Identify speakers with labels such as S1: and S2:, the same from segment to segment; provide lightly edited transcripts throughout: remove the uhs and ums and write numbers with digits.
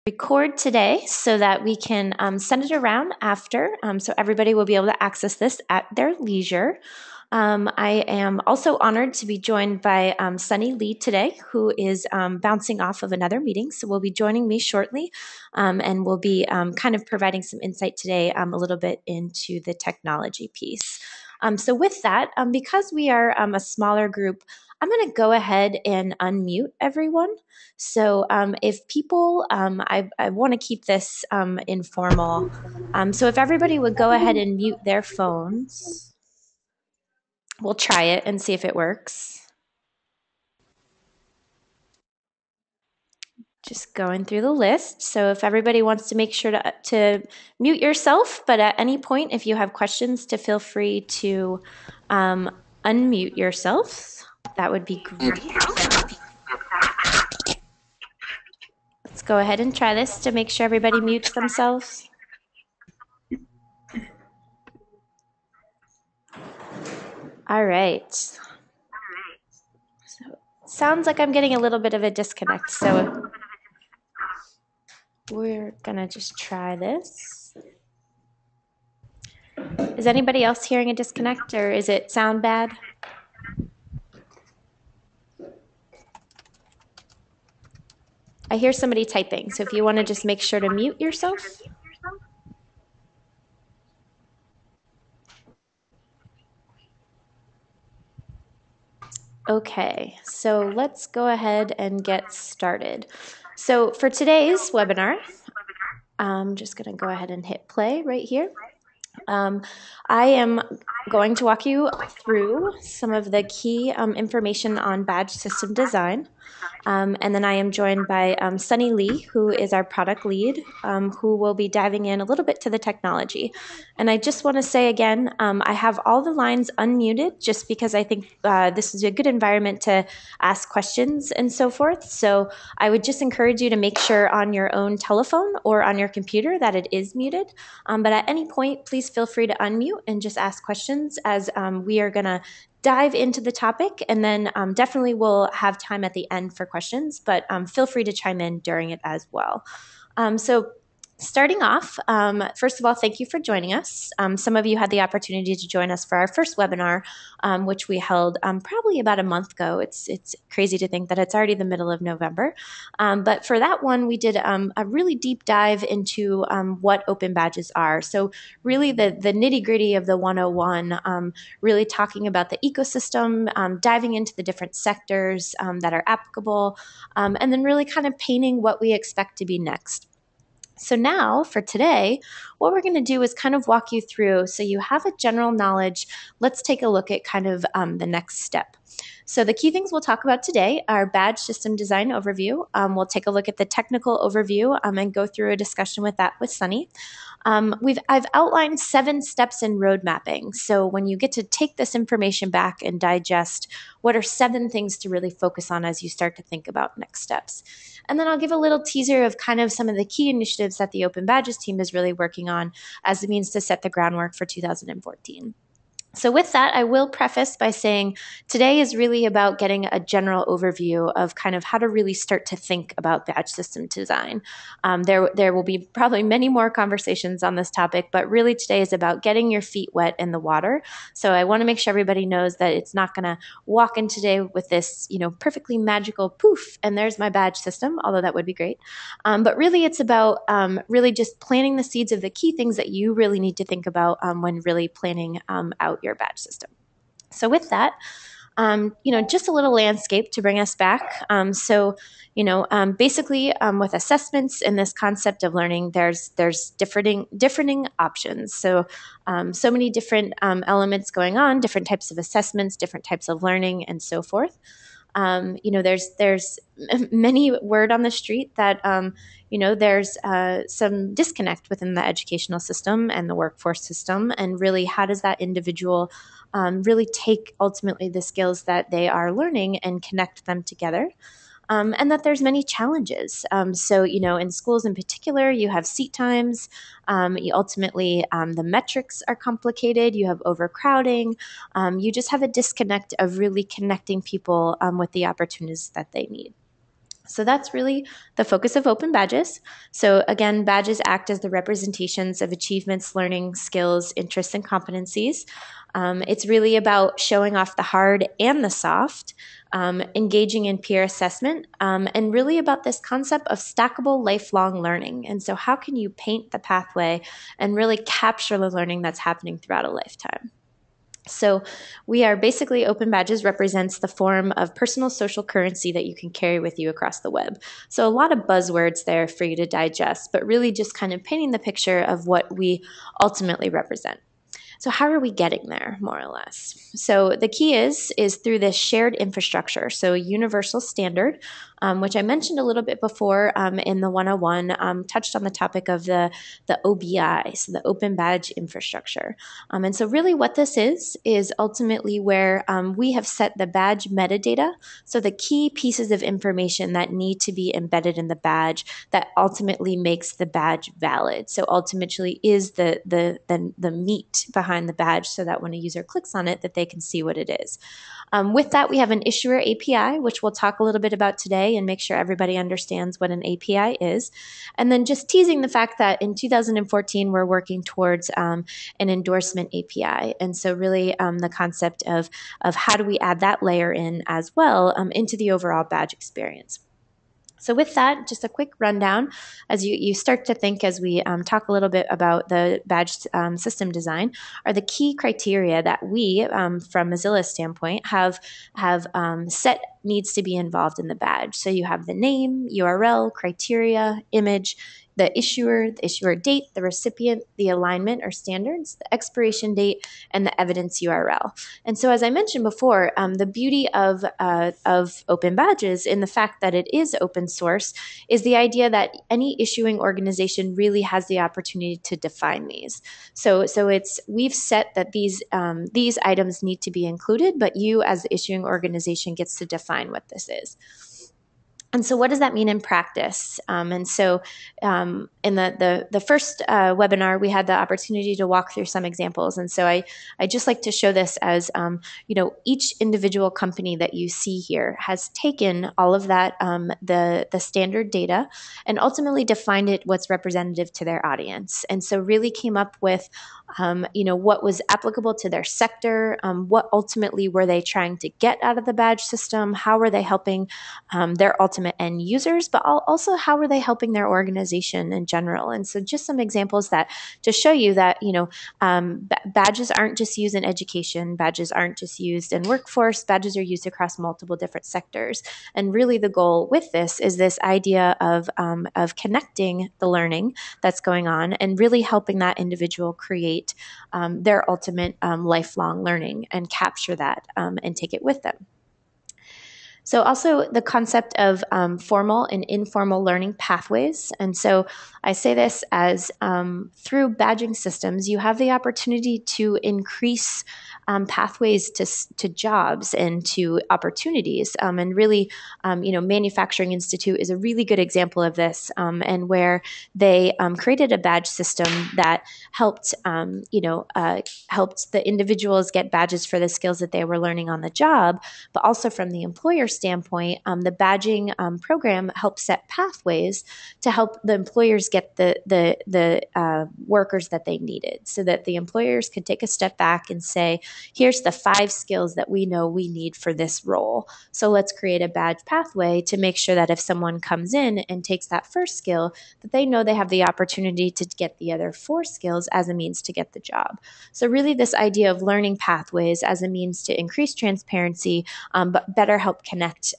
S1: Record today so that we can send it around after, so everybody will be able to access this at their leisure. I am also honored to be joined by Sunny Lee today, who is bouncing off of another meeting. So will be joining me shortly, and we'll be kind of providing some insight today a little bit into the technology piece. So with that, because we are a smaller group, I'm going to go ahead and unmute everyone. So if people, I want to keep this informal. So if everybody would go ahead and mute their phones, we'll try it and see if it works. Just going through the list. So if everybody wants to make sure to mute yourself, but at any point, if you have questions, to feel free to unmute yourself. That would be great. Let's go ahead and try this to make sure everybody mutes themselves. All right. So, sounds like I'm getting a little bit of a disconnect. So we're gonna just try this. Is anybody else hearing a disconnect, or is it sound bad? I hear somebody typing, so if you want to just make sure to mute yourself. Okay, so let's go ahead and get started. So for today's webinar, I'm just going to go ahead and hit play right here. I am going to walk you through some of the key information on badge system design. And then I am joined by Sunny Lee, who is our product lead, who will be diving in a little bit to the technology. And I just want to say again, I have all the lines unmuted just because I think this is a good environment to ask questions and so forth. So I would just encourage you to make sure on your own telephone or on your computer that it is muted. But at any point, please feel free to unmute and just ask questions as we are going to dive into the topic, and then definitely we'll have time at the end for questions, but feel free to chime in during it as well. So starting off, first of all, thank you for joining us. Some of you had the opportunity to join us for our first webinar, which we held probably about a month ago. It's crazy to think that it's already the middle of November. But for that one, we did a really deep dive into what OpenBadges are. So really the nitty gritty of the 101, really talking about the ecosystem, diving into the different sectors that are applicable, and then really kind of painting what we expect to be next. So now for today, what we're going to do is kind of walk you through so you have a general knowledge. Let's take a look at kind of the next step. So the key things we'll talk about today are badge system design overview. We'll take a look at the technical overview and go through a discussion with that with Sunny. I've outlined 7 steps in road mapping. So when you get to take this information back and digest, what are 7 things to really focus on as you start to think about next steps? And then I'll give a little teaser of kind of some of the key initiatives that the OpenBadges team is really working on as a means to set the groundwork for 2014. So with that, I will preface by saying today is really about getting a general overview of kind of how to really start to think about badge system design. There will be probably many more conversations on this topic, but really today is about getting your feet wet in the water. So I want to make sure everybody knows that it's not going to walk in today with this, perfectly magical poof, and there's my badge system, although that would be great. But really it's about really just planting the seeds of the key things that you really need to think about when really planning out your badge system. So with that, just a little landscape to bring us back. Basically with assessments and this concept of learning, there's differing options. So many different elements going on, different types of assessments, different types of learning, and so forth. There's many word on the street that, there's some disconnect within the educational system and the workforce system. And really, how does that individual really take ultimately the skills that they are learning and connect them together? And that there's many challenges. In schools in particular, you have seat times. The metrics are complicated. You have overcrowding. You just have a disconnect of really connecting people with the opportunities that they need. So that's really the focus of OpenBadges. So again, badges act as the representations of achievements, learning, skills, interests, and competencies. It's really about showing off the hard and the soft, engaging in peer assessment, and really about this concept of stackable lifelong learning. And so how can you paint the pathway and really capture the learning that's happening throughout a lifetime? So we are basically OpenBadges represents the form of personal social currency that you can carry with you across the web. So a lot of buzzwords there for you to digest, but really just kind of painting the picture of what we ultimately represent. So how are we getting there, more or less? So the key is through this shared infrastructure, so a universal standard, which I mentioned a little bit before in the 101, touched on the topic of the OBI, so the Open Badge Infrastructure. And so really what this is ultimately where we have set the badge metadata, so the key pieces of information that need to be embedded in the badge that ultimately makes the badge valid. So ultimately is the meat behind the badge so that when a user clicks on it that they can see what it is. With that, we have an issuer API, which we'll talk a little bit about today and make sure everybody understands what an API is. And then just teasing the fact that in 2014, we're working towards an endorsement API. And so really the concept of how do we add that layer in as well into the overall badge experience. So with that, just a quick rundown as you start to think as we talk a little bit about the badge system design are the key criteria that we, from Mozilla's standpoint, have set needs to be involved in the badge. So you have the name, URL, criteria, image, the issuer date, the recipient, the alignment or standards, the expiration date, and the evidence URL. And so, as I mentioned before, the beauty of OpenBadges in the fact that it is open source is the idea that any issuing organization really has the opportunity to define these. So we've set that these items need to be included, but you as the issuing organization gets to define what this is. And so what does that mean in practice? And so in the first webinar, we had the opportunity to walk through some examples. And so I just like to show this as, each individual company that you see here has taken all of that, the standard data, and ultimately defined it what's representative to their audience. And so really came up with what was applicable to their sector, what ultimately were they trying to get out of the badge system, how were they helping their ultimate end users, but also how are they helping their organization in general. And so just some examples that to show you that, badges aren't just used in education, badges aren't just used in workforce, badges are used across multiple different sectors. And really the goal with this is this idea of connecting the learning that's going on and really helping that individual create their ultimate lifelong learning and capture that and take it with them. So also the concept of formal and informal learning pathways. And so I say this as through badging systems, you have the opportunity to increase pathways to jobs and to opportunities. And really, Manufacturing Institute is a really good example of this, and where they created a badge system that helped, helped the individuals get badges for the skills that they were learning on the job, but also from the employer standpoint, the badging program helps set pathways to help the employers get the workers that they needed, so that the employers could take a step back and say, here's the 5 skills that we know we need for this role. So let's create a badge pathway to make sure that if someone comes in and takes that first skill, that they know they have the opportunity to get the other 4 skills as a means to get the job. So really this idea of learning pathways as a means to increase transparency, but better help connect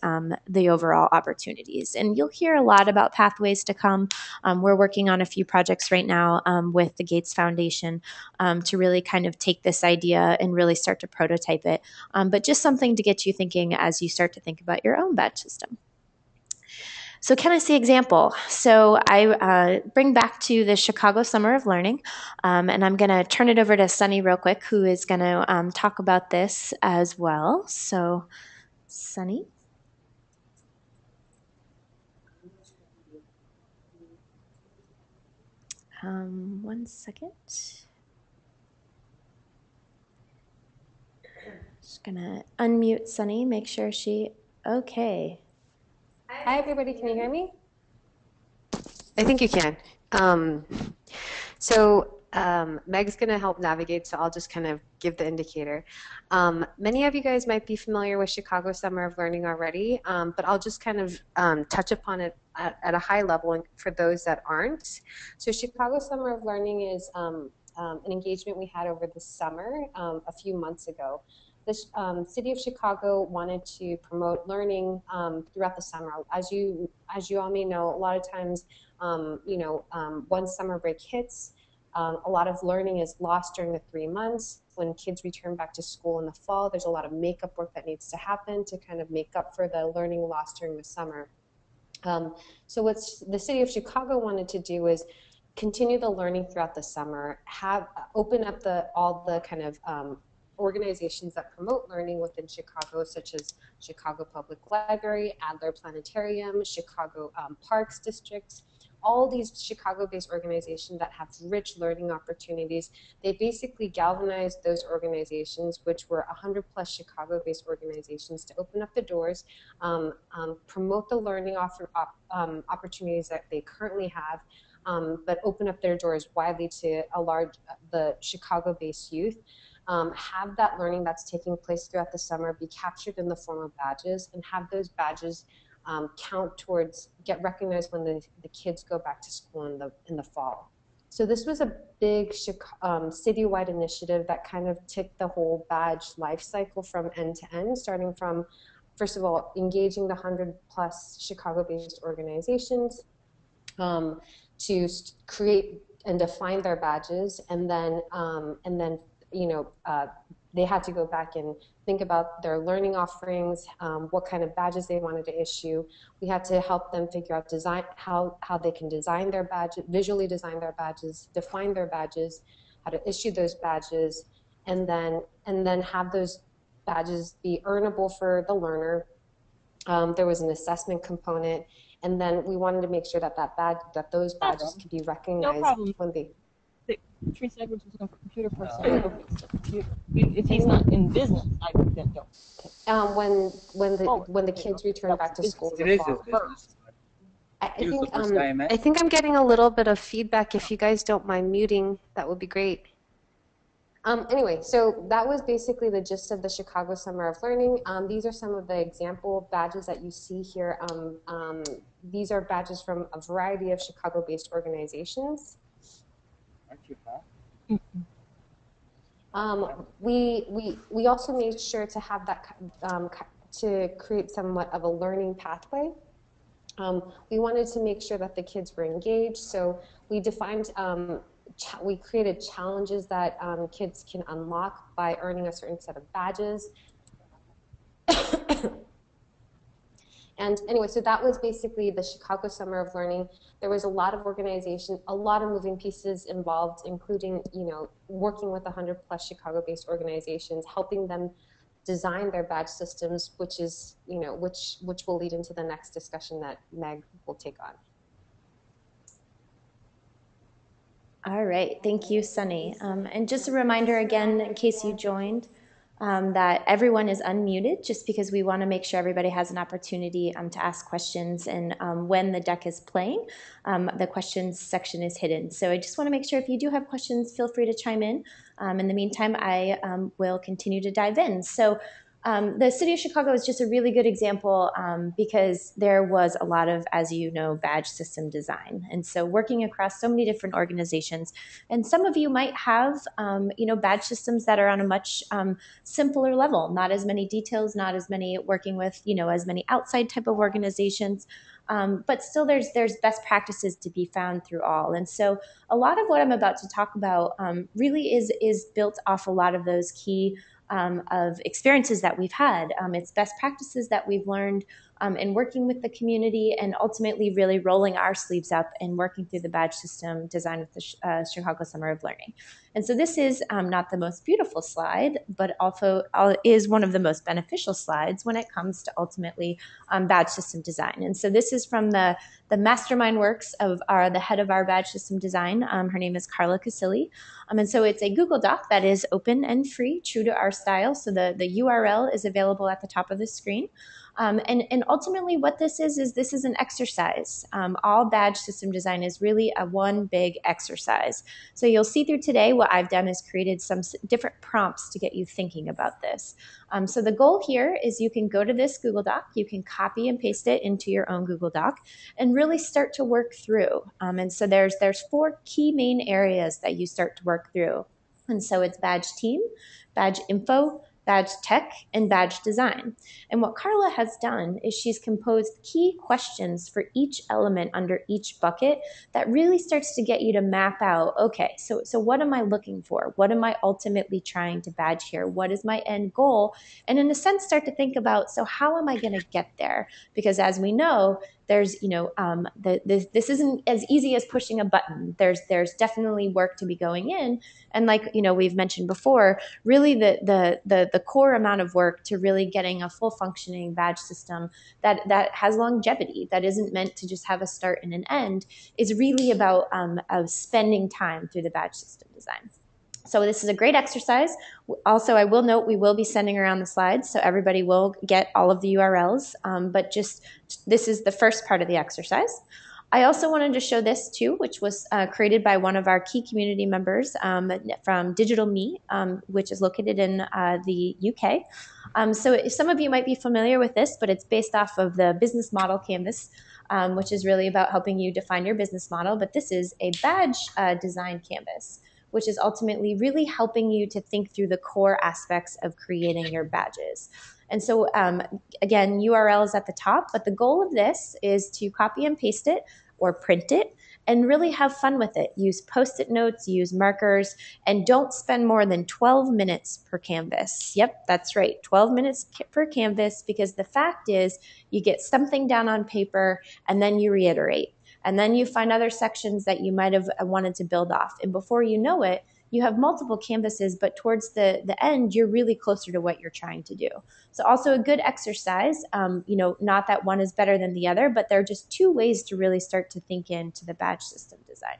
S1: the overall opportunities. And you'll hear a lot about pathways to come. We're working on a few projects right now with the Gates Foundation to really kind of take this idea and really start to prototype it. But just something to get you thinking as you start to think about your own badge system. So can I see example? So I bring back to the Chicago Summer of Learning, and I'm going to turn it over to Sunny real quick, who is going to talk about this as well. So Sunny. One second. Just going to unmute Sunny, make sure she, okay.
S2: Hi, everybody. Can you hear me? I think you can. Um, Meg's going to help navigate, so I'll just kind of give the indicator. Many of you guys might be familiar with Chicago Summer of Learning already, but I'll just kind of touch upon it at a high level and for those that aren't. So Chicago Summer of Learning is an engagement we had over the summer a few months ago. The city of Chicago wanted to promote learning throughout the summer. As you all may know, a lot of times, once summer break hits, a lot of learning is lost during the 3 months. When kids return back to school in the fall, there's a lot of makeup work that needs to happen to kind of make up for the learning lost during the summer. So what the city of Chicago wanted to do is continue the learning throughout the summer, open up all the kind of organizations that promote learning within Chicago, such as Chicago Public Library, Adler Planetarium, Chicago Parks Districts, all these Chicago-based organizations that have rich learning opportunities. They basically galvanized those organizations, which were 100+ Chicago-based organizations, to open up the doors, promote the learning opportunities that they currently have, but open up their doors widely to the Chicago-based youth. Have that learning that's taking place throughout the summer be captured in the form of badges, and have those badges count towards, get recognized when the kids go back to school in the fall. So this was a big citywide initiative that kind of took the whole badge life cycle from end to end, starting from, first of all, engaging the 100+ Chicago-based organizations to create and define their badges, and then they had to go back and think about their learning offerings, what kind of badges they wanted to issue. We had to help them figure out how they can design their badges, visually design their badges, define their badges, how to issue those badges, and then have those badges be earnable for the learner. There was an assessment component, and then we wanted to make sure that those badges could be recognized when they.
S3: 3 seconds was a computer person. Go fix the computer. If he's not in business, I then don't.
S2: When the kids return back to school in the fall.
S3: First.
S2: I think I'm getting a little bit of feedback. If you guys don't mind muting, that would be great. Anyway, so that was basically the gist of the Chicago Summer of Learning. These are some of the example badges that you see here. These are badges from a variety of Chicago-based organizations. We also made sure to have that to create somewhat of a learning pathway. We wanted to make sure that the kids were engaged, so we defined, we created challenges that kids can unlock by earning a certain set of badges. And anyway, so that was basically the Chicago Summer of Learning. There was a lot of organization, a lot of moving pieces involved, including, working with 100+ Chicago-based organizations, helping them design their badge systems, which is, which will lead into the next discussion that Meg will take on.
S1: All right, thank you, Sunny. And just a reminder again, in case you joined, that everyone is unmuted, just because we want to make sure everybody has an opportunity to ask questions. And when the deck is playing, the questions section is hidden. So I just want to make sure, if you do have questions, feel free to chime in. In the meantime, I will continue to dive in. So the city of Chicago is just a really good example because there was a lot of, as you know, badge system design. And so working across so many different organizations, and some of you might have, badge systems that are on a much simpler level, not as many details, not as many working with, as many outside type of organizations. But still there's best practices to be found through all. And so a lot of what I'm about to talk about really is built off a lot of those key of experiences that we've had. It's best practices that we've learned in working with the community, and ultimately really rolling our sleeves up and working through the badge system designed with the Chicago Summer of Learning. And so this is not the most beautiful slide, but also is one of the most beneficial slides when it comes to ultimately badge system design. And so this is from the mastermind works of the head of our badge system design. Her name is Carla Casilli. And so it's a Google Doc that is open and free, true to our style. So the URL is available at the top of the screen. And ultimately what this is this is an exercise. All badge system design is really a one big exercise. So you'll see through today what I've done is created some different prompts to get you thinking about this. So the goal here is you can go to this Google Doc, you can copy and paste it into your own Google Doc and really start to work through. And so there's 4 key main areas that you start to work through. And so it's badge team, badge info, badge tech, and badge design. And what Carla has done is she's composed key questions for each element under each bucket that really starts to get you to map out, okay, so what am I looking for? What am I ultimately trying to badge here? What is my end goal? And in a sense, start to think about, so how am I going to get there? Because as we know, there's, this isn't as easy as pushing a button. There's definitely work to be going in. And like, we've mentioned before, really the core amount of work to really getting a full functioning badge system that has longevity, that isn't meant to just have a start and an end, is really about spending time through the badge system design. So this is a great exercise. Also, I will note we will be sending around the slides, so everybody will get all of the URLs, but just this is the first part of the exercise. I also wanted to show this too, which was created by one of our key community members from Digital Me, which is located in the UK. So some of you might be familiar with this, but it's based off of the business model canvas, which is really about helping you define your business model. But this is a badge design canvas, which is ultimately really helping you to think through the core aspects of creating your badges. And so again, URL is at the top, but the goal of this is to copy and paste it or print it and really have fun with it. Use Post-it notes, use markers, and don't spend more than 12 minutes per canvas. Yep, that's right, 12 minutes per canvas, because the fact is you get something down on paper and then you reiterate. And then you find other sections that you might have wanted to build off. And before you know it, you have multiple canvases, but towards the end, you're really closer to what you're trying to do. So also a good exercise, not that one is better than the other, but they're just 2 ways to really start to think into the badge system design.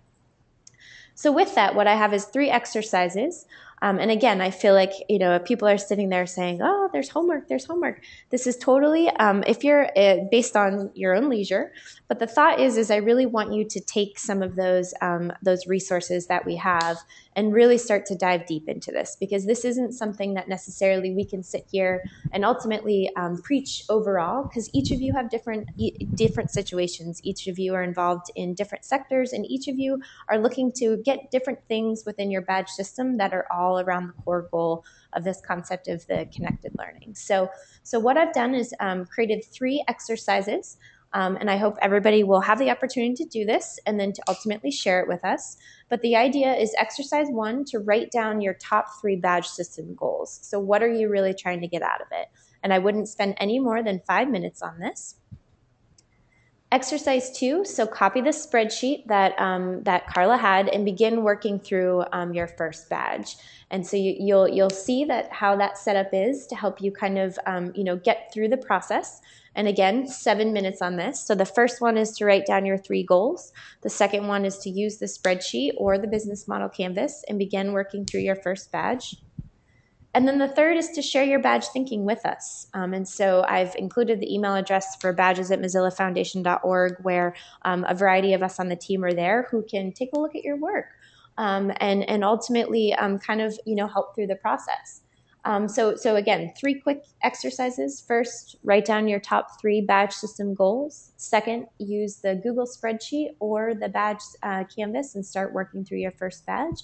S1: So with that, what I have is 3 exercises. And again, I feel like, people are sitting there saying, oh, there's homework. This is totally, if you're based on your own leisure. But the thought is I really want you to take some of those resources that we have and really start to dive deep into this, because this isn't something that necessarily we can sit here and ultimately preach overall, because each of you have different situations. Each of you are involved in different sectors, and each of you are looking to get different things within your badge system that are all around the core goal of this concept of the connected learning. So what I've done is created 3 exercises, and I hope everybody will have the opportunity to do this and then to ultimately share it with us. But the idea is exercise 1, to write down your top 3 badge system goals. So what are you really trying to get out of it? And I wouldn't spend any more than 5 minutes on this. Exercise 2, so copy the spreadsheet that Carla had and begin working through your first badge. And so you'll see that how that setup is to help you kind of get through the process. And again, 7 minutes on this. So the first one is to write down your 3 goals. The second one is to use the spreadsheet or the business model canvas and begin working through your first badge. And then the third is to share your badge thinking with us. And so I've included the email address for badges@mozillafoundation.org, where a variety of us on the team are there who can take a look at your work and ultimately kind of help through the process. So again, 3 quick exercises. First, write down your top 3 badge system goals. Second, use the Google spreadsheet or the badge canvas and start working through your first badge.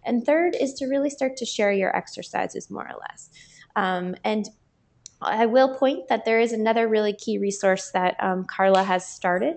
S1: And third is to really start to share your exercises more or less. And I will point that there is another really key resource that Carla has started.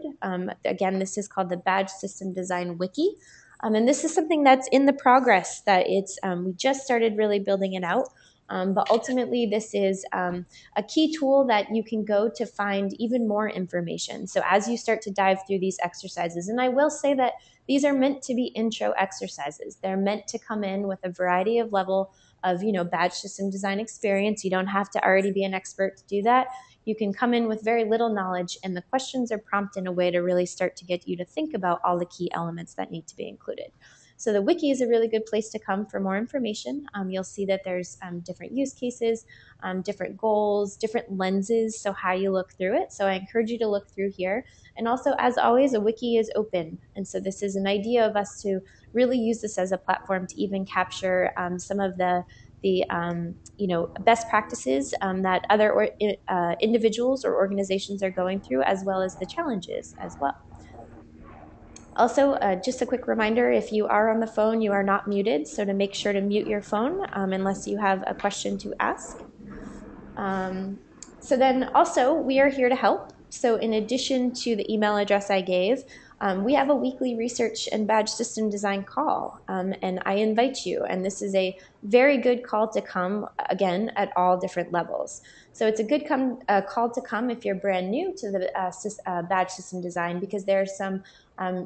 S1: Again, this is called the Badge System Design Wiki. And this is something that's in the progress, that we just started really building it out. But ultimately, this is a key tool that you can go to find even more information. So as you start to dive through these exercises, and I will say that these are meant to be intro exercises. They're meant to come in with a variety of level of badge system design experience. You don't have to already be an expert to do that. You can come in with very little knowledge, and the questions are prompted in a way to really start to get you to think about all the key elements that need to be included. So the wiki is a really good place to come for more information. You'll see that there's different use cases, different goals, different lenses, so how you look through it. So I encourage you to look through here. And also, as always, a wiki is open. And so this is an idea of us to really use this as a platform to even capture some of the best practices that other individuals or organizations are going through, as well as the challenges as well. Also, just a quick reminder, if you are on the phone, you are not muted, so to make sure to mute your phone unless you have a question to ask. So then also, we are here to help. So in addition to the email address I gave, we have a weekly research and badge system design call, and I invite you, and this is a very good call to come, again, at all different levels. So it's a good call to come if you're brand new to the badge system design, because there are some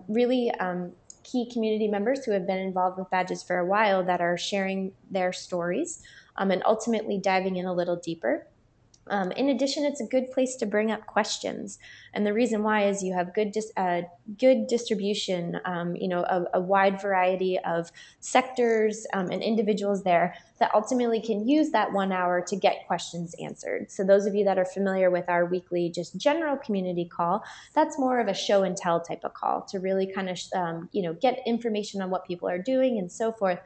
S1: really key community members who have been involved with badges for a while that are sharing their stories and ultimately diving in a little deeper. In addition, it's a good place to bring up questions, and the reason why is you have good distribution, a wide variety of sectors and individuals there that ultimately can use that 1 hour to get questions answered. So those of you that are familiar with our weekly just general community call, that's more of a show and tell type of call to really kind of get information on what people are doing and so forth.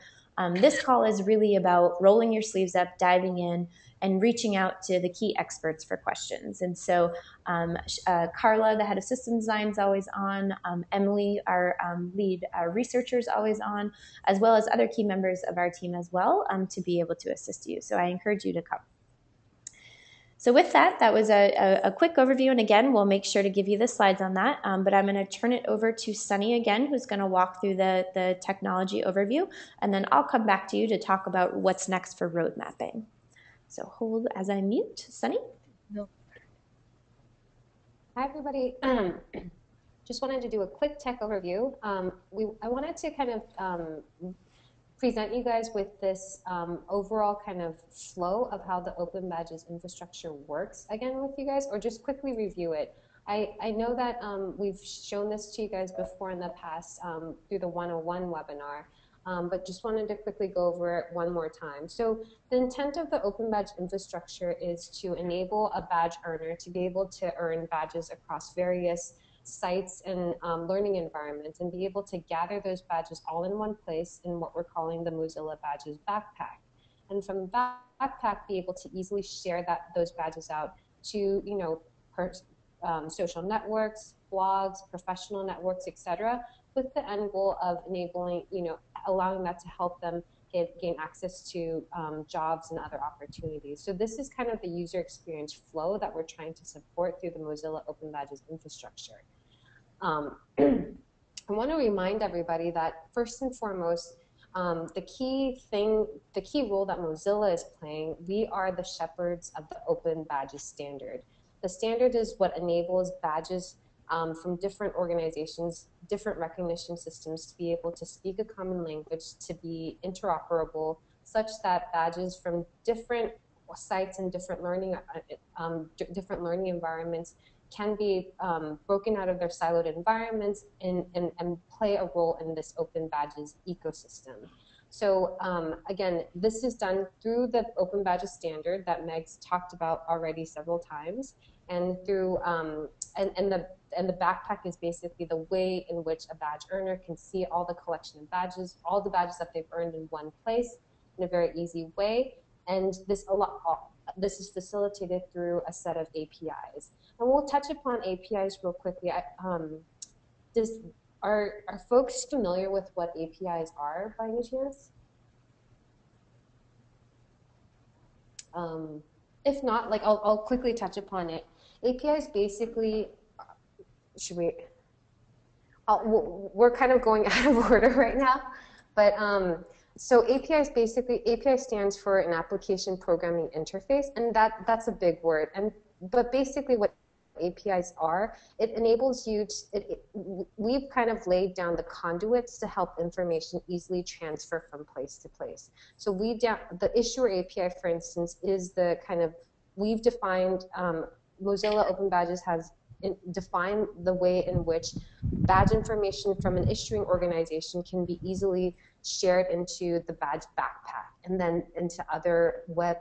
S1: This call is really about rolling your sleeves up, diving in, and reaching out to the key experts for questions. And so Carla, the head of system design, is always on. Emily, our lead researcher, is always on, as well as other key members of our team as well to be able to assist you. So I encourage you to come. So with that, that was a quick overview. And again, we'll make sure to give you the slides on that. But I'm going to turn it over to Sunny again, who's going to walk through the technology overview. And then I'll come back to you to talk about what's next for road mapping. So hold as I mute. Sunny?
S3: No.
S2: Hi, everybody. Just wanted to do a quick tech overview. I wanted to kind of present you guys with this overall kind of flow of how the OpenBadges infrastructure works again with you guys, or just quickly review it. I know that we've shown this to you guys before in the past through the 101 webinar, but just wanted to quickly go over it one more time. So the intent of the OpenBadge infrastructure is to enable a badge earner to be able to earn badges across various sites and learning environments, and be able to gather those badges all in one place in what we're calling the Mozilla Badges backpack. And from the backpack, be able to easily share those badges out to social networks, blogs, professional networks, etc., with the end goal of enabling, allowing that to help them gain access to jobs and other opportunities. So this is kind of the user experience flow that we're trying to support through the Mozilla OpenBadges infrastructure. I want to remind everybody that first and foremost, the key role that Mozilla is playing, we are the shepherds of the OpenBadges standard. The standard is what enables badges from different organizations, different recognition systems to be able to speak a common language, to be interoperable, such that badges from different sites and different learning environments can be broken out of their siloed environments and play a role in this OpenBadges ecosystem. So again, this is done through the OpenBadges standard that Meg's talked about already several times, and through and the backpack is basically the way in which a badge earner can see all the collection of badges, all the badges that they've earned in one place in a very easy way. And this is facilitated through a set of APIs. And we'll touch upon APIs real quickly. Are folks familiar with what APIs are by any chance? If not, I'll quickly touch upon it. APIs basically, we're kind of going out of order right now, but so API stands for an application programming interface, and that's a big word. But basically what APIs are, it enables you we've kind of laid down the conduits to help information easily transfer from place to place. So the issuer API, for instance, is the kind of, we've defined, Mozilla OpenBadges has define the way in which badge information from an issuing organization can be easily shared into the badge backpack and then into other web,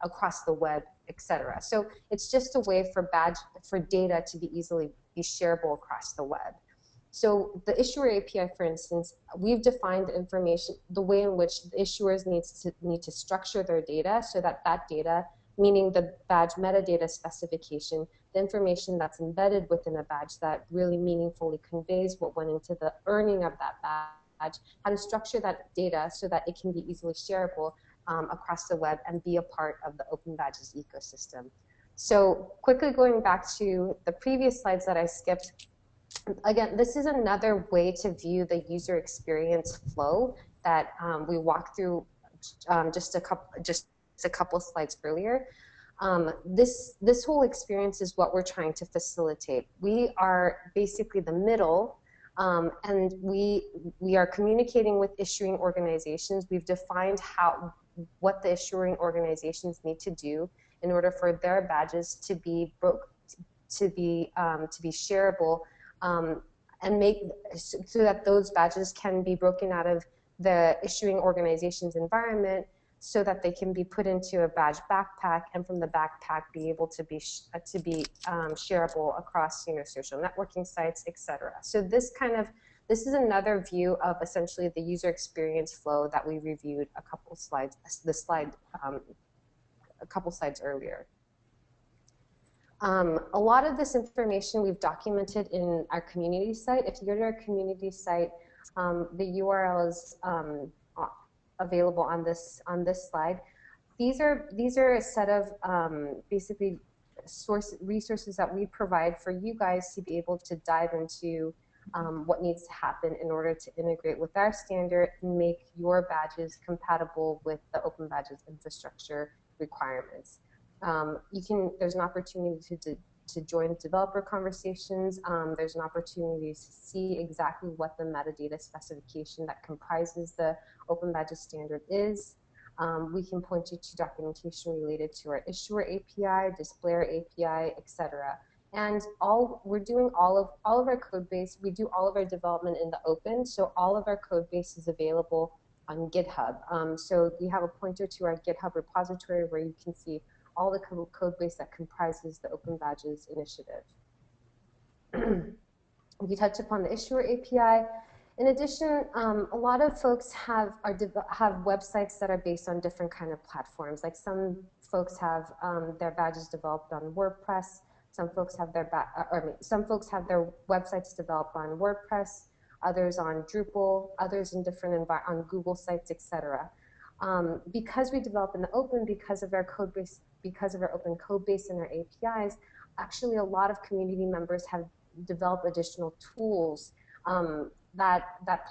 S2: across the web, etc. So it's just a way for data to be easily shareable across the web. So the issuer API, for instance, we've defined the information, the way in which the issuers need to structure their data so that that data, meaning the badge metadata specification, the information that's embedded within a badge that really meaningfully conveys what went into the earning of that badge, how to structure that data so that it can be easily shareable across the web and be a part of the OpenBadges ecosystem. So quickly going back to the previous slides that I skipped, again, this is another way to view the user experience flow that we walked through just a couple slides earlier. This whole experience is what we're trying to facilitate. We are basically the middle, and we are communicating with issuing organizations. We've defined what the issuing organizations need to do in order for their badges to be shareable, and make so that those badges can be broken out of the issuing organization's environment so that they can be put into a badge backpack, and from the backpack be able to be shareable across social networking sites, etc. So this is another view of essentially the user experience flow that we reviewed a couple slides earlier. A lot of this information we've documented in our community site. If you go to our community site, the URL is available on this slide. These are a set of basically resources that we provide for you guys to be able to dive into what needs to happen in order to integrate with our standard and make your badges compatible with the OpenBadges infrastructure requirements. There's an opportunity to join developer conversations. There's an opportunity to see exactly what the metadata specification that comprises the OpenBadges standard is. We can point you to documentation related to our issuer API, displayer API, etc. And we're doing all of our code base. We do all of our development in the open, so all of our code base is available on GitHub. So we have a pointer to our GitHub repository where you can see all the code base that comprises the OpenBadges initiative. We touched upon the issuer API. In addition, a lot of folks have websites that are based on different kind of platforms. Like some folks have their badges developed on WordPress. Some folks have their websites developed on WordPress. Others on Drupal. Others in different on Google sites, etc. Because we develop in the open, because of our code base, because of our open code base and our APIs, actually a lot of community members have developed additional tools that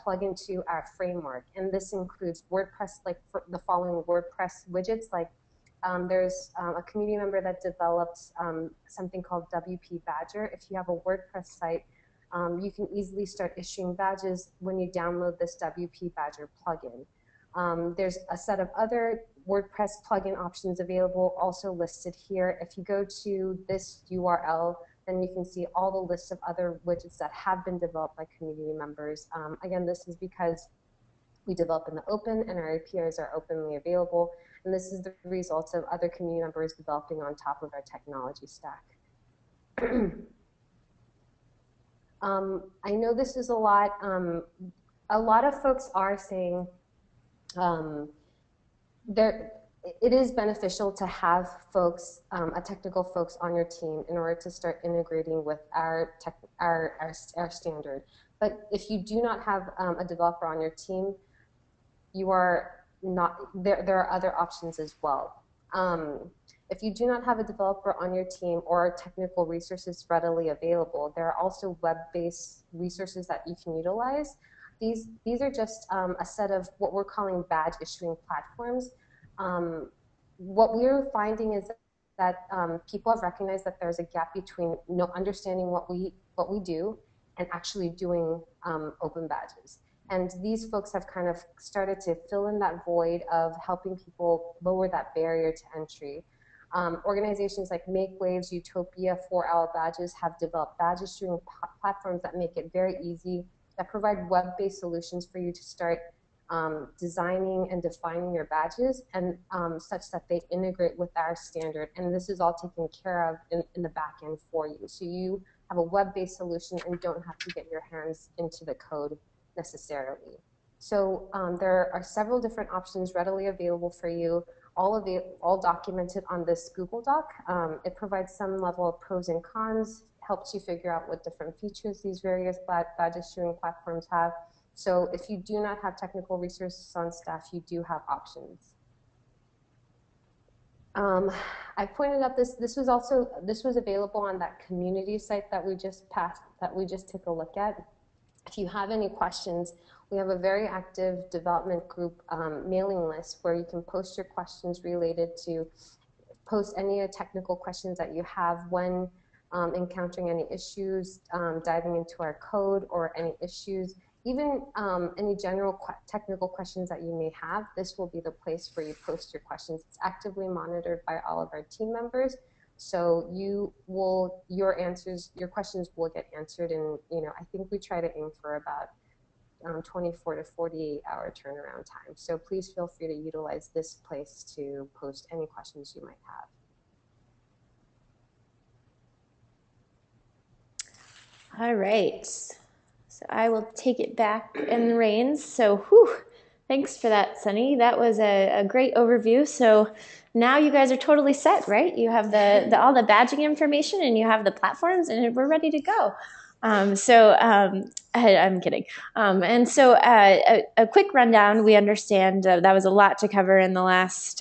S2: plug into our framework. And this includes WordPress, like for the following WordPress widgets. Like there's a community member that developed something called WP Badger. If you have a WordPress site, you can easily start issuing badges when you download this WP Badger plugin. There's a set of other WordPress plugin options available, also listed here. If you go to this URL, then you can see all the lists of other widgets that have been developed by community members. Again, this is because we develop in the open and our APIs are openly available, and this is the result of other community members developing on top of our technology stack. I know this is a lot. A lot of folks are saying it is beneficial to have folks, technical folks on your team in order to start integrating with our standard. But if you do not have a developer on your team, you are not, there are other options as well. If you do not have a developer on your team or technical resources readily available, there are also web-based resources that you can utilize. These are just a set of what we're calling badge issuing platforms. What we're finding is that people have recognized that there's a gap between understanding what we do and actually doing OpenBadges. And these folks have kind of started to fill in that void of helping people lower that barrier to entry. Organizations like Make Waves, Utopia, 4 Hour Badges have developed badge issuing platforms that make it very easy, that provide web-based solutions for you to start designing and defining your badges, and such that they integrate with our standard. And this is all taken care of in the back end for you. So you have a web-based solution and don't have to get your hands into the code necessarily. So there are several different options readily available for you, all documented on this Google Doc. It provides some level of pros and cons, helps you figure out what different features these various badge issuing platforms have. So if you do not have technical resources on staff, you do have options. I pointed out this was available on that community site that we just took a look at. If you have any questions, we have a very active development group mailing list where you can post your questions related to, post any technical questions that you have when encountering any issues, diving into our code, or any issues, even any general technical questions that you may have. This will be the place where you post your questions. It's actively monitored by all of our team members. So your questions will get answered in, I think we try to aim for about 24 to 48 hour turnaround time. So please feel free to utilize this place to post any questions you might have.
S1: All right, so I will take it back in the reins. So thanks for that, Sunny. That was a great overview. So now you guys are totally set, right? You have all the badging information and you have the platforms, and we're ready to go. I'm kidding. And so a quick rundown. We understand that was a lot to cover in the last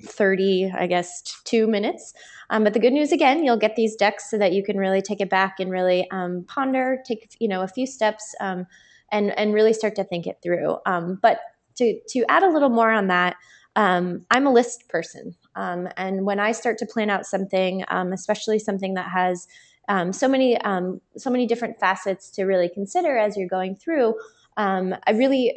S1: 30, I guess, 2 minutes. But the good news, again, you'll get these decks so that you can really take it back and really ponder, take a few steps, and really start to think it through. But to add a little more on that, I'm a list person, and when I start to plan out something, especially something that has so many different facets to really consider as you're going through, I really,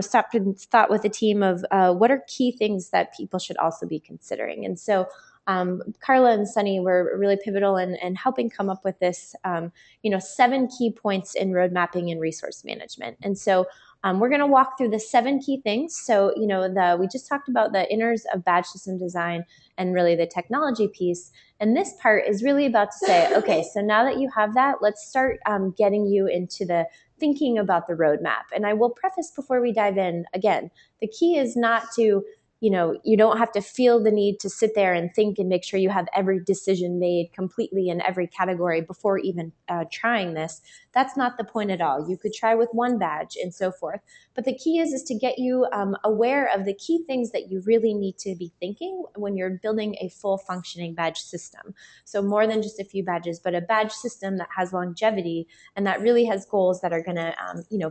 S1: stopped and thought with a team of what are key things that people should also be considering. And so Carla and Sunny were really pivotal in helping come up with this, 7 key points in road mapping and resource management. And so we're going to walk through the 7 key things. So, we just talked about the inners of badge system design and really the technology piece. And this part is really about to say, okay, so now that you have that, let's start getting you into the thinking about the roadmap. And I will preface before we dive in, again, the key is not to, you don't have to feel the need to sit there and think and make sure you have every decision made completely in every category before even trying this. That's not the point at all. You could try with one badge and so forth. But the key is to get you aware of the key things that you really need to be thinking when you're building a full functioning badge system. So more than just a few badges, but a badge system that has longevity and that really has goals that are going to,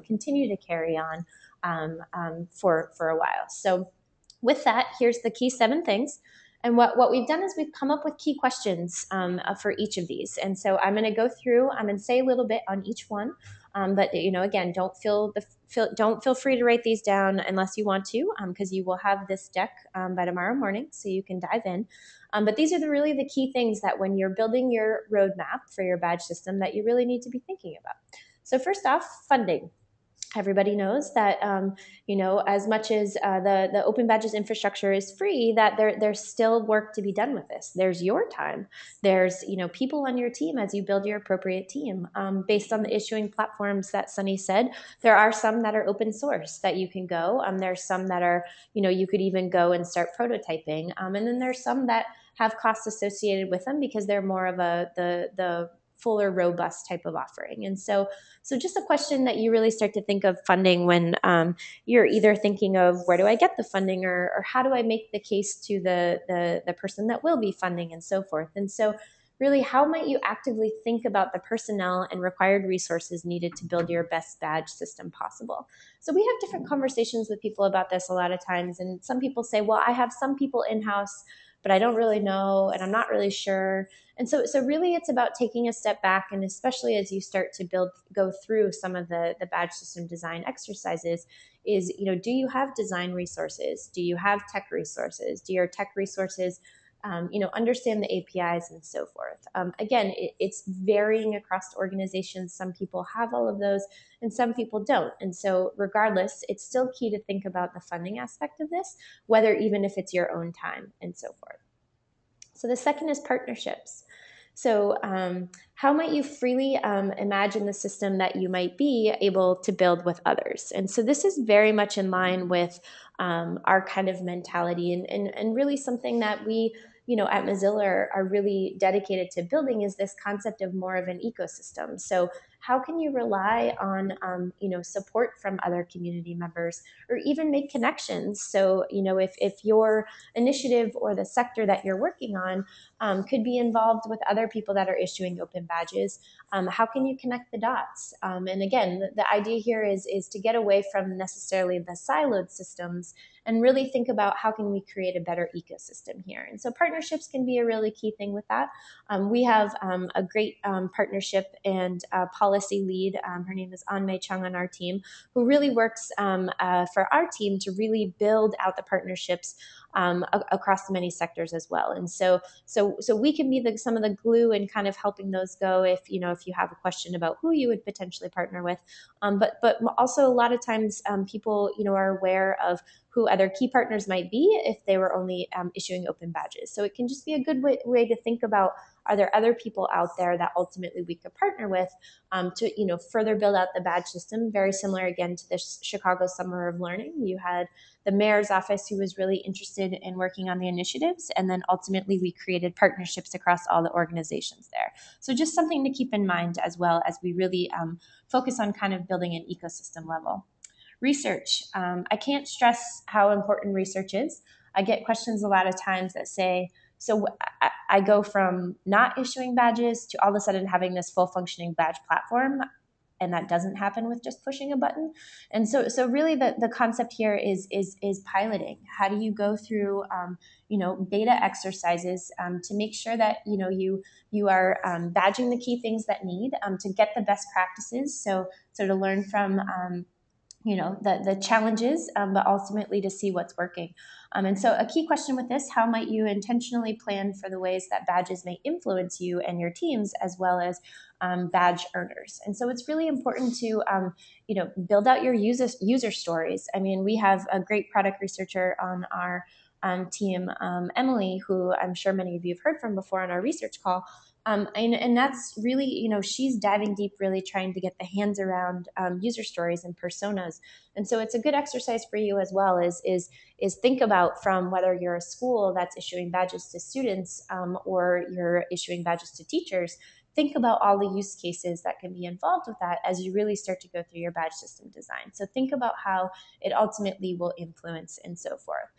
S1: continue to carry on for a while. So with that, here's the key 7 things. And what we've done is we've come up with key questions for each of these. And so I'm going to go through, I'm going to say a little bit on each one. But again, don't feel free to write these down unless you want to, because you will have this deck by tomorrow morning, so you can dive in. But these are really the key things that when you're building your roadmap for your badge system that you really need to be thinking about. So first off, funding. Everybody knows that, as much as the OpenBadges infrastructure is free, that there's still work to be done with this. There's your time. There's, people on your team as you build your appropriate team. Based on the issuing platforms that Sunny said, there are some that are open source that you can go. There's some that are, you could even go and start prototyping. And then there's some that have costs associated with them because they're more of the fuller, robust type of offering. And so just a question that you really start to think of funding when you're either thinking of where do I get the funding, or how do I make the case to the person that will be funding, and so forth. And so really, how might you actively think about the personnel and required resources needed to build your best badge system possible? So we have different conversations with people about this a lot of times. And some people say, well, I have some people in-house, but I don't really know, and I'm not really sure. And so really it's about taking a step back, and especially as you start to go through some of the badge system design exercises is, do you have design resources? Do you have tech resources? Do your tech resources understand the APIs and so forth. Again, it's varying across organizations. Some people have all of those and some people don't. And so regardless, it's still key to think about the funding aspect of this, whether even if it's your own time and so forth. So the second is partnerships. So how might you freely imagine the system that you might be able to build with others? And so this is very much in line with our kind of mentality and really something that we, at Mozilla are really dedicated to building is this concept of more of an ecosystem. So how can you rely on, support from other community members or even make connections? So, if your initiative or the sector that you're working on could be involved with other people that are issuing open badges. How can you connect the dots? And again, the idea here is to get away from necessarily the siloed systems and really think about how can we create a better ecosystem here. And so partnerships can be a really key thing with that. We have a great partnership and policy lead. Her name is Anmei Chung on our team, who really works for our team to really build out the partnerships across the many sectors as well. And so we can be some of the glue and kind of helping those go if you have a question about who you would potentially partner with. But also a lot of times people are aware of who other key partners might be if they were only issuing open badges. So it can just be a good way to think about, are there other people out there that ultimately we could partner with to further build out the badge system? Very similar again to the Chicago Summer of Learning. You had the mayor's office who was really interested in working on the initiatives, and then ultimately we created partnerships across all the organizations there. So just something to keep in mind as well as we really focus on kind of building an ecosystem level. Research. I can't stress how important research is. I get questions a lot of times that say, so I go from not issuing badges to all of a sudden having this full functioning badge platform, and that doesn't happen with just pushing a button. And so really the concept here is piloting. How do you go through beta exercises to make sure that you are badging the key things that need to get the best practices. So to learn from the challenges, but ultimately to see what's working. And so a key question with this, how might you intentionally plan for the ways that badges may influence you and your teams as well as badge earners? And so it's really important to, build out your user stories. I mean, we have a great product researcher on our team, Emily, who I'm sure many of you have heard from before on our research call. And that's really, she's diving deep, really trying to get the hands around user stories and personas. And so it's a good exercise for you as well is think about from whether you're a school that's issuing badges to students or you're issuing badges to teachers, think about all the use cases that can be involved with that as you really start to go through your badge system design. So think about how it ultimately will influence and so forth.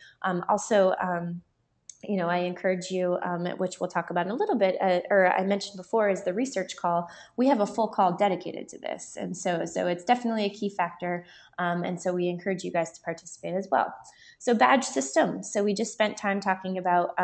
S1: I encourage you, which we'll talk about in a little bit, or I mentioned before, is the research call. We have a full call dedicated to this. And so it's definitely a key factor. And so we encourage you guys to participate as well. So badge system. So we just spent time talking about,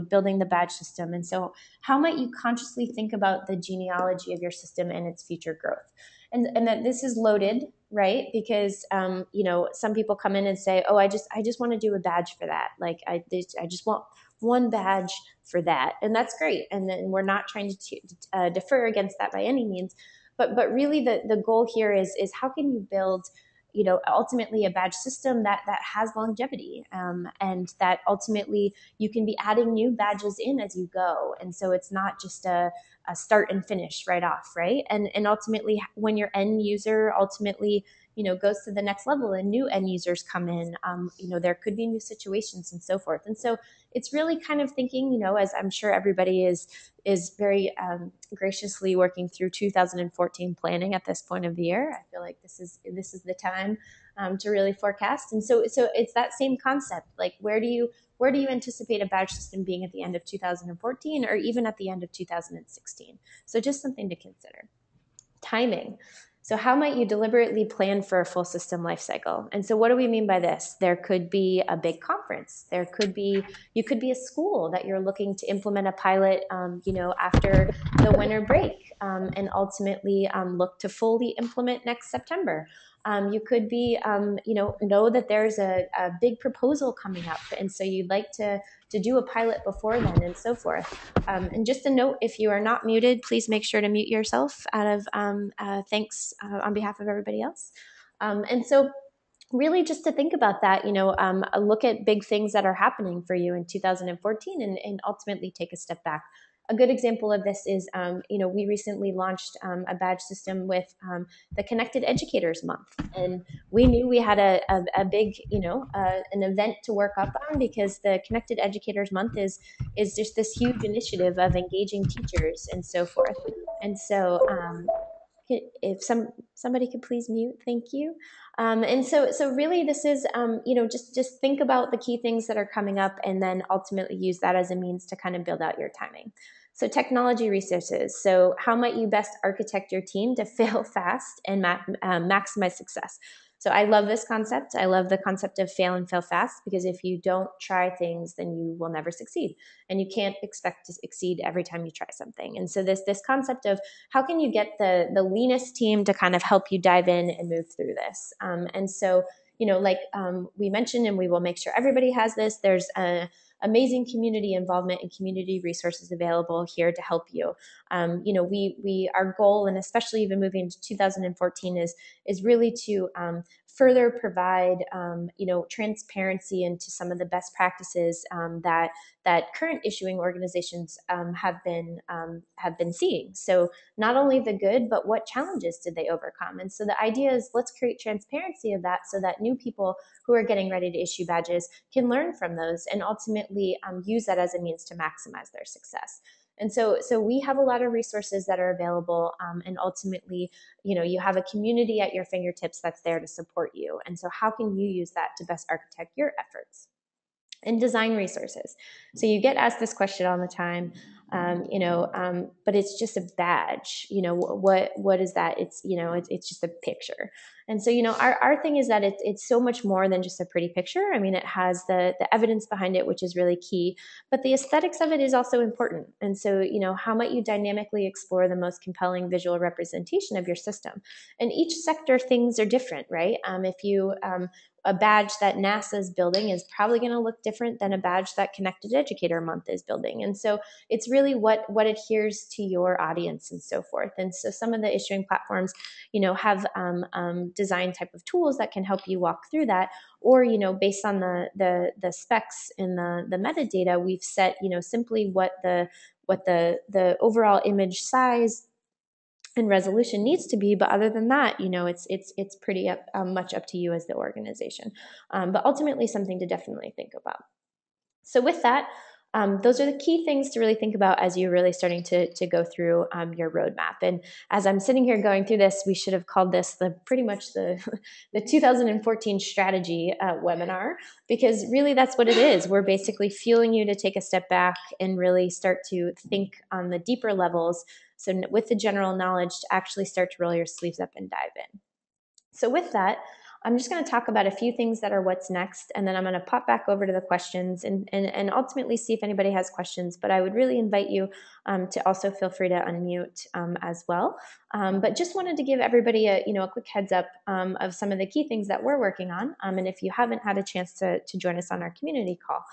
S1: building the badge system. And so how might you consciously think about the genealogy of your system and its future growth? And that this is loaded, right? Because, some people come in and say, oh, I just want to do a badge for that. Like I just want one badge for that. And that's great. And then we're not trying to defer against that by any means. But really the goal here is how can you build, ultimately a badge system that has longevity and that ultimately you can be adding new badges in as you go. And so it's not just a start and finish right off, right? And ultimately when your end user ultimately goes to the next level and new end users come in, there could be new situations and so forth. And so it's really kind of thinking, as I'm sure everybody is very graciously working through 2014 planning at this point of the year. I feel like this is the time to really forecast. And so it's that same concept. Like where do you anticipate a badge system being at the end of 2014 or even at the end of 2016? So just something to consider. Timing. So how might you deliberately plan for a full system lifecycle? And so what do we mean by this? There could be a big conference. You could be a school that you're looking to implement a pilot, after the winter break, and ultimately look to fully implement next September. You could be, know that there's a big proposal coming up, and so you'd like to do a pilot before then, and so forth. And just a note, if you are not muted, please make sure to mute yourself out of thanks on behalf of everybody else. And so really just to think about that, look at big things that are happening for you in 2014 and ultimately take a step back. A good example of this is, we recently launched a badge system with the Connected Educators Month. And we knew we had a big, an event to work up on, because the Connected Educators Month is just this huge initiative of engaging teachers and so forth. And so if somebody could please mute, thank you. And so really this is, just think about the key things that are coming up, and then ultimately use that as a means to kind of build out your timing. So technology resources. So how might you best architect your team to fail fast and maximize success? So I love this concept. I love the concept of fail and fail fast, because if you don't try things, then you will never succeed. And you can't expect to succeed every time you try something. And so this concept of how can you get the leanest team to kind of help you dive in and move through this? And so, we mentioned, and we will make sure everybody has this, there's amazing community involvement and community resources available here to help you. Our goal, and especially even moving into 2014, is really to further provide transparency into some of the best practices that current issuing organizations have been seeing. So not only the good, but what challenges did they overcome? And so the idea is, let's create transparency of that, so that new people who are getting ready to issue badges can learn from those and ultimately use that as a means to maximize their success. And so we have a lot of resources that are available, and ultimately, you have a community at your fingertips that's there to support you. And so how can you use that to best architect your efforts? And design resources. So you get asked this question all the time, but it's just a badge. What is that? It's just a picture. And so, our thing is that it's so much more than just a pretty picture. I mean, it has the evidence behind it, which is really key, but the aesthetics of it is also important. And so, how might you dynamically explore the most compelling visual representation of your system? And each sector, things are different, right? If you a badge that NASA is building is probably going to look different than a badge that Connected Educator Month is building. And so it's really what adheres to your audience and so forth. And so some of the issuing platforms, have design type of tools that can help you walk through that. Or, based on the specs in the metadata, we've set, simply what the overall image size and resolution needs to be, but other than that, it's pretty much up to you as the organization. But ultimately, something to definitely think about. So with that, those are the key things to really think about as you're really starting to go through your roadmap. And as I'm sitting here going through this, we should have called this pretty much the 2014 strategy webinar, because really that's what it is. We're basically fueling you to take a step back and really start to think on the deeper levels. So with the general knowledge, to actually start to roll your sleeves up and dive in. So with that, I'm just going to talk about a few things that are what's next, and then I'm going to pop back over to the questions and ultimately see if anybody has questions. But I would really invite you to also feel free to unmute as well. But just wanted to give everybody a quick heads up of some of the key things that we're working on. And if you haven't had a chance to join us on our community call,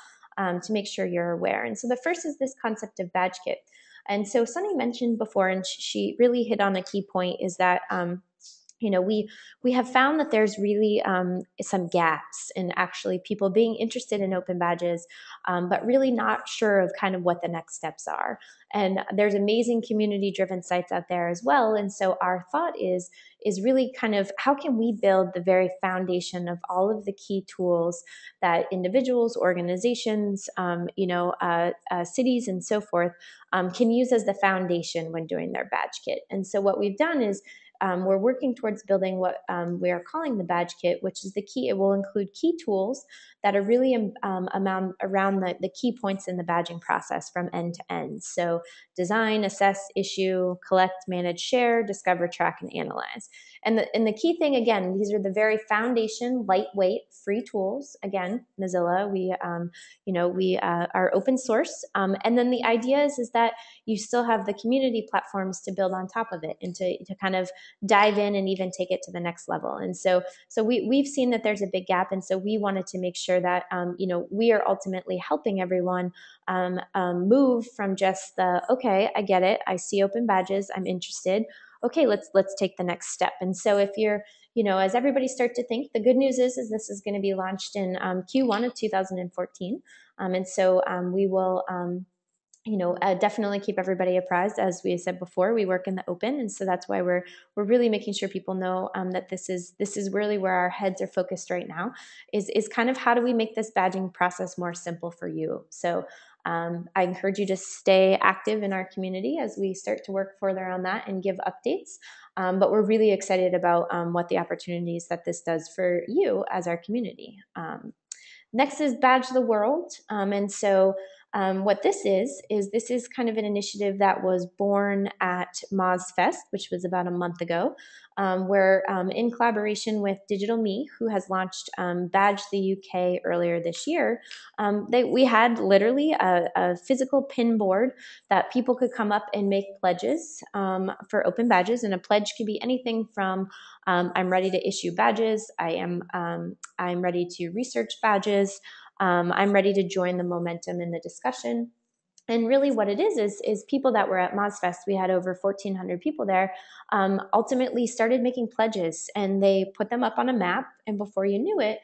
S1: to make sure you're aware. And so the first is this concept of badge kit. And so Sunny mentioned before, and she really hit on a key point, is that we have found that there's really some gaps in actually people being interested in open badges, but really not sure of kind of what the next steps are. And there's amazing community-driven sites out there as well. And so our thought is really kind of how can we build the very foundation of all of the key tools that individuals, organizations, cities, and so forth can use as the foundation when doing their badge kit. And so what we've done is we're working towards building what we are calling the badge kit, which is the key. It will include key tools that are really around the key points in the badging process from end to end. So design, assess, issue, collect, manage, share, discover, track, and analyze. And the key thing, again, these are the very foundation, lightweight, free tools. Again, Mozilla, we are open source. And then the idea is that you still have the community platforms to build on top of it and to kind of dive in and even take it to the next level. And so we've seen that there's a big gap, and so we wanted to make sure that we are ultimately helping everyone move from just the, okay, I get it, I see OpenBadges, I'm interested. Okay, let's take the next step. And so if you're, as everybody start to think, the good news is this is going to be launched in Q1 of 2014. And so we will definitely keep everybody apprised. As we said before, we work in the open, and so that's why we're really making sure people know that this is really where our heads are focused right now. Is kind of how do we make this badging process more simple for you. So I encourage you to stay active in our community as we start to work further on that and give updates. But we're really excited about what the opportunities that this does for you as our community. Next is Badge the World, and so what this is kind of an initiative that was born at MozFest, which was about a month ago, where in collaboration with Digital Me, who has launched Badge the UK earlier this year, we had literally a physical pin board that people could come up and make pledges for OpenBadges, and a pledge could be anything from I'm ready to issue badges, I'm ready to research badges, I'm ready to join the momentum in the discussion. And really what it is people that were at MozFest, we had over 1,400 people there, ultimately started making pledges, and they put them up on a map, and before you knew it,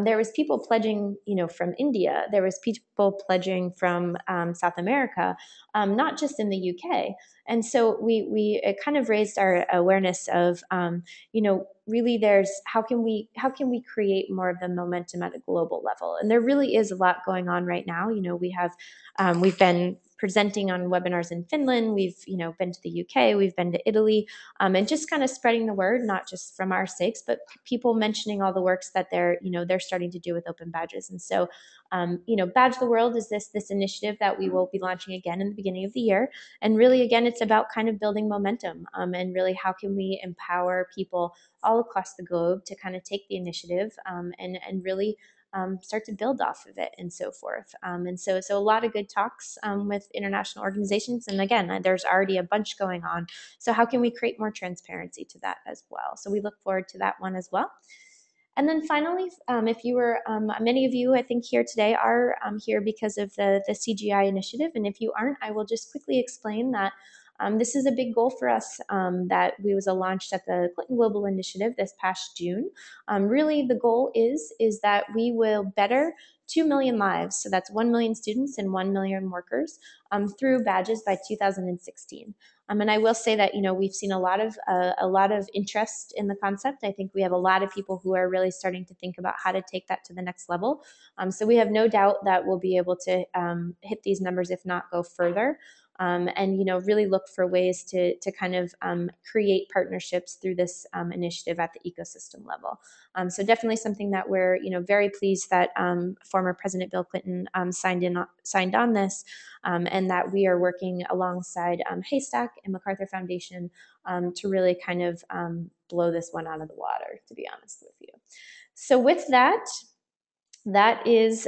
S1: there was people pledging, from India. There was people pledging from South America, not just in the UK. And so it kind of raised our awareness of, really there's how can we create more of the momentum at a global level? And there really is a lot going on right now. We've been presenting on webinars in Finland. We've, been to the UK, we've been to Italy, and just kind of spreading the word, not just from our sakes, but people mentioning all the works that they're starting to do with OpenBadges. And so, Badge the World is this initiative that we will be launching again in the beginning of the year. And really, again, it's about kind of building momentum, and really how can we empower people all across the globe to kind of take the initiative and really start to build off of it and so forth. And so a lot of good talks with international organizations. And again, there's already a bunch going on. So how can we create more transparency to that as well? So we look forward to that one as well. And then finally, if you were, many of you, I think, here today are here because of the CGI initiative. And if you aren't, I will just quickly explain that this is a big goal for us that was launched at the Clinton Global Initiative this past June. Really, the goal is that we will better 2 million lives. So that's 1 million students and 1 million workers through badges by 2016. And I will say that we've seen a lot of interest in the concept. I think we have a lot of people who are really starting to think about how to take that to the next level. So we have no doubt that we'll be able to hit these numbers, if not go further. And really look for ways to kind of create partnerships through this initiative at the ecosystem level. So definitely something that we're very pleased that former President Bill Clinton signed on this, and that we are working alongside Haystack and MacArthur Foundation to really kind of blow this one out of the water, to be honest with you. So with that is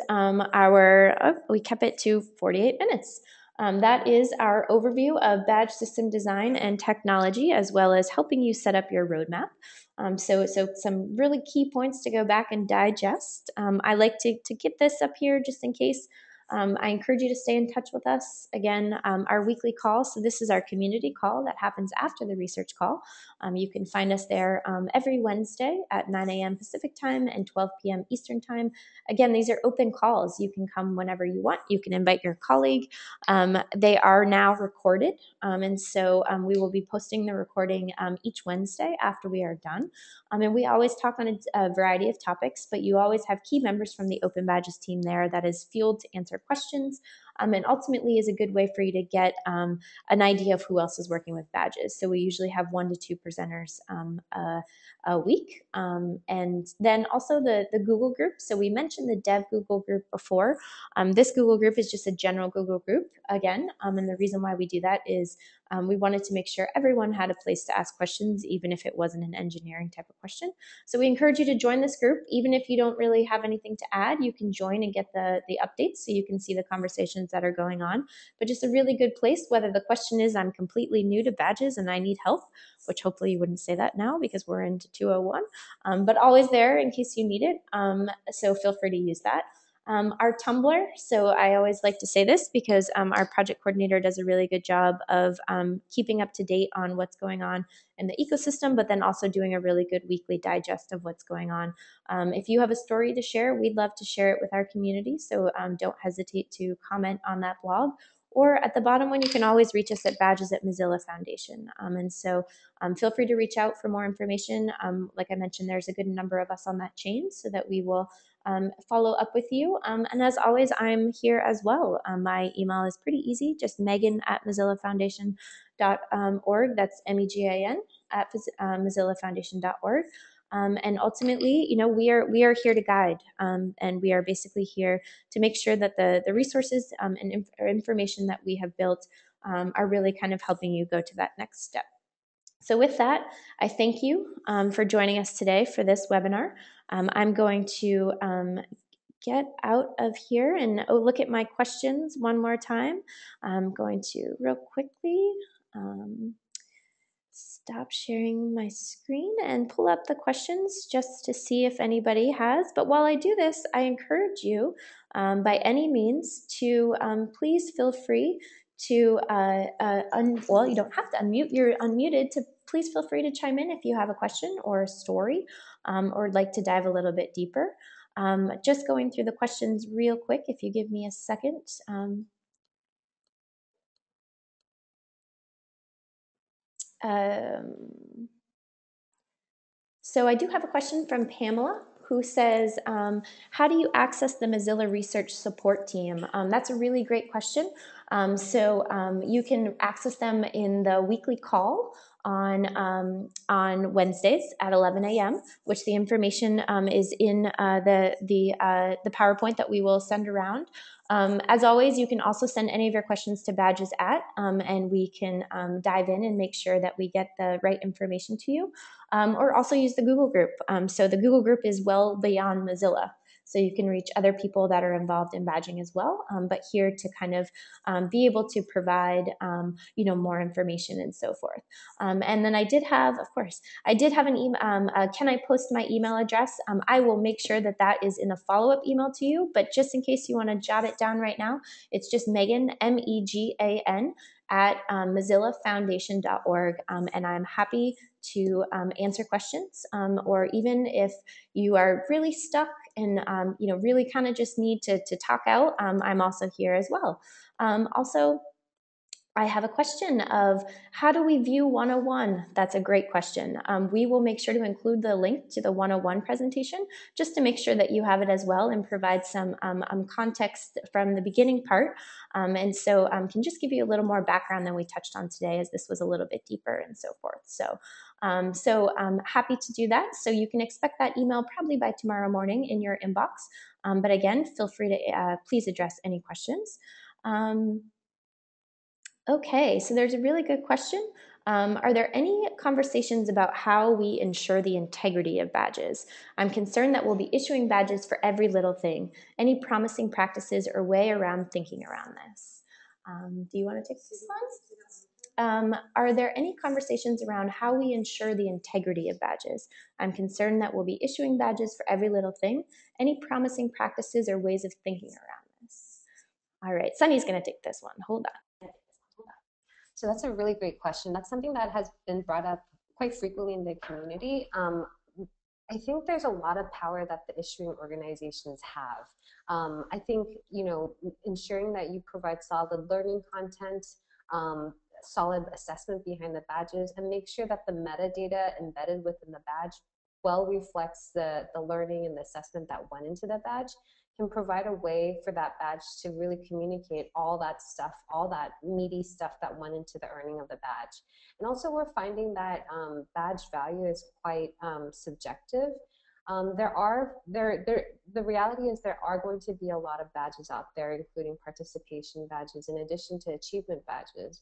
S1: we kept it to 48 minutes. That is our overview of badge system design and technology, as well as helping you set up your roadmap. So some really key points to go back and digest. I like to get this up here just in case. I encourage you to stay in touch with us. Again, our weekly call. So this is our community call that happens after the research call. You can find us there every Wednesday at 9 a.m. Pacific time and 12 p.m. Eastern time. Again, these are open calls. You can come whenever you want. You can invite your colleague. They are now recorded. And so we will be posting the recording each Wednesday after we are done. And we always talk on a variety of topics, but you always have key members from the OpenBadges team there that is fueled to answer questions, and ultimately is a good way for you to get an idea of who else is working with badges. So we usually have 1 to 2 presenters a week. And then also the Google group. So we mentioned the Dev Google group before. This Google group is just a general Google group again. And the reason why we do that is we wanted to make sure everyone had a place to ask questions, even if it wasn't an engineering type of question. So we encourage you to join this group. Even if you don't really have anything to add, you can join and get the updates so you can see the conversations conversations that are going on, but just a really good place, whether the question is I'm completely new to badges and I need help, which hopefully you wouldn't say that now because we're into 201, but always there in case you need it. So feel free to use that. Our Tumblr, so I always like to say this because our project coordinator does a really good job of keeping up to date on what's going on in the ecosystem, but then also doing a really good weekly digest of what's going on. If you have a story to share, we'd love to share it with our community, so don't hesitate to comment on that blog. Or at the bottom one, you can always reach us at Badges at Mozilla Foundation. And so feel free to reach out for more information. Like I mentioned, there's a good number of us on that chain so that we will follow up with you. And as always, I'm here as well. My email is pretty easy, just megan@mozillafoundation.org. That's MEGAN at mozillafoundation.org. And ultimately, we are here to guide, and we are basically here to make sure that the resources and information that we have built are really kind of helping you go to that next step. So with that, I thank you for joining us today for this webinar. I'm going to get out of here and look at my questions one more time. I'm going to real quickly stop sharing my screen and pull up the questions just to see if anybody has. But while I do this, I encourage you by any means to please feel free to, well, you don't have to unmute, you're unmuted, to please feel free to chime in if you have a question or a story or would like to dive a little bit deeper. Just going through the questions real quick, if you give me a second. So I do have a question from Pamela who says, how do you access the Mozilla Research Support Team? That's a really great question. So you can access them in the weekly call on Wednesdays at 11 a.m., which the information is in the PowerPoint that we will send around. As always, you can also send any of your questions to badges and we can dive in and make sure that we get the right information to you. Or also use the Google group. So the Google group is well beyond Mozilla. So you can reach other people that are involved in badging as well, but here to kind of be able to provide, more information and so forth. And then I did have, of course, I did have an email, can I post my email address? I will make sure that that is in a follow-up email to you, but just in case you want to jot it down right now, it's just Megan, MEGAN, at mozillafoundation.org, and I'm happy to answer questions, or even if you are really stuck and really kind of just need to talk out, I'm also here as well. Also, I have a question of how do we view 101? That's a great question. We will make sure to include the link to the 101 presentation just to make sure that you have it as well and provide some context from the beginning part. And so can just give you a little more background than we touched on today, as this was a little bit deeper and so forth. So I'm happy to do that. So you can expect that email probably by tomorrow morning in your inbox. But again, feel free to please address any questions. Okay, so there's a really good question. Are there any conversations about how we ensure the integrity of badges? I'm concerned that we'll be issuing badges for every little thing. Any promising practices or way around thinking around this? Do you want to take this one? Are there any conversations around how we ensure the integrity of badges? I'm concerned that we'll be issuing badges for every little thing. Any promising practices or ways of thinking around this? All right, Sunny's going to take this one. Hold on.
S2: So that's a really great question. That's something that has been brought up quite frequently in the community. I think there's a lot of power that the issuing organizations have. I think, ensuring that you provide solid learning content, solid assessment behind the badges, and make sure that the metadata embedded within the badge well reflects the learning and the assessment that went into the badge, can provide a way for that badge to really communicate all that stuff, all that meaty stuff that went into the earning of the badge. And also we're finding that badge value is quite subjective. The reality is there are going to be a lot of badges out there, including participation badges in addition to achievement badges.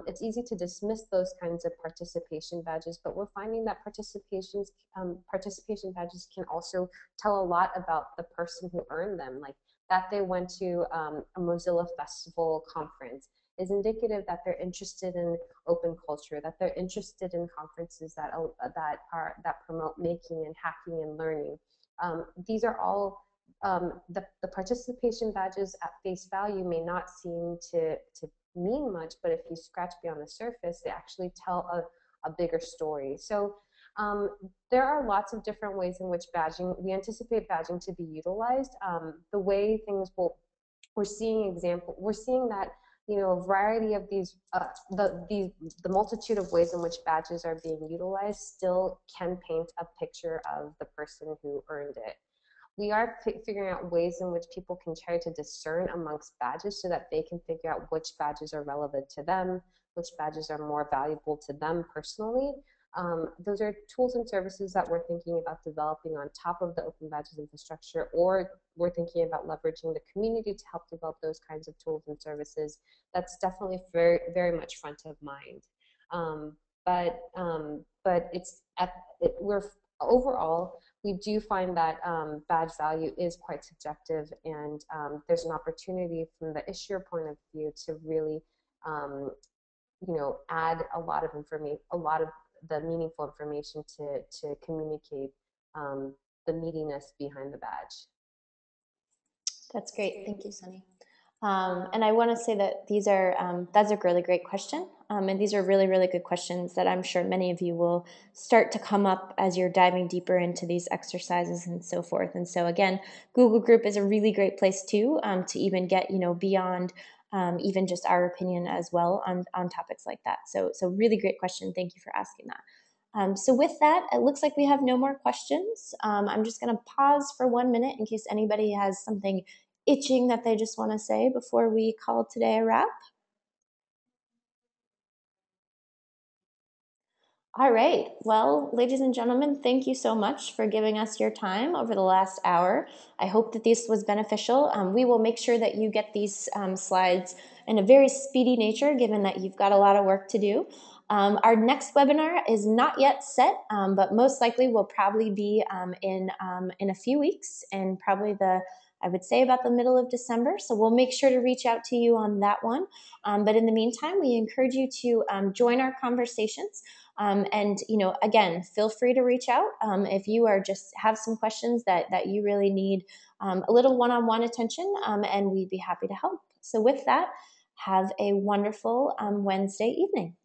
S2: It's easy to dismiss those kinds of participation badges, but we're finding that participation badges can also tell a lot about the person who earned them. Like that they went to a Mozilla Festival conference, is indicative that they're interested in open culture, that they're interested in conferences that promote making and hacking and learning. These are all the participation badges at face value may not seem to mean much, but if you scratch beyond the surface, they actually tell a bigger story. So there are lots of different ways in which we anticipate badging to be utilized. The way things we're seeing that, a variety of the multitude of ways in which badges are being utilized still can paint a picture of the person who earned it. We are figuring out ways in which people can try to discern amongst badges so that they can figure out which badges are relevant to them, which badges are more valuable to them personally. Those are tools and services that we're thinking about developing on top of the OpenBadges infrastructure, or we're thinking about leveraging the community to help develop those kinds of tools and services. That's definitely very, very much front of mind. But we're overall, we do find that badge value is quite subjective, and there's an opportunity from the issuer point of view to really, add a lot of the meaningful information to communicate the meatiness behind the badge.
S1: That's great. Thank you, Sunny. And I want to say that that's a really great question. And these are really, really good questions that I'm sure many of you will start to come up as you're diving deeper into these exercises and so forth. And so again, Google Group is a really great place too, to even get, beyond even just our opinion as well on topics like that. So really great question. Thank you for asking that. So with that, it looks like we have no more questions. I'm just going to pause for 1 minute in case anybody has something itching that they just want to say before we call today a wrap. All right. Well, ladies and gentlemen, thank you so much for giving us your time over the last hour. I hope that this was beneficial. We will make sure that you get these slides in a very speedy nature, given that you've got a lot of work to do. Our next webinar is not yet set, but most likely will probably be in a few weeks, and probably I would say about the middle of December. So we'll make sure to reach out to you on that one. But in the meantime, we encourage you to join our conversations. And, again, feel free to reach out if you have some questions that you really need a little one-on-one attention, and we'd be happy to help. So with that, have a wonderful Wednesday evening.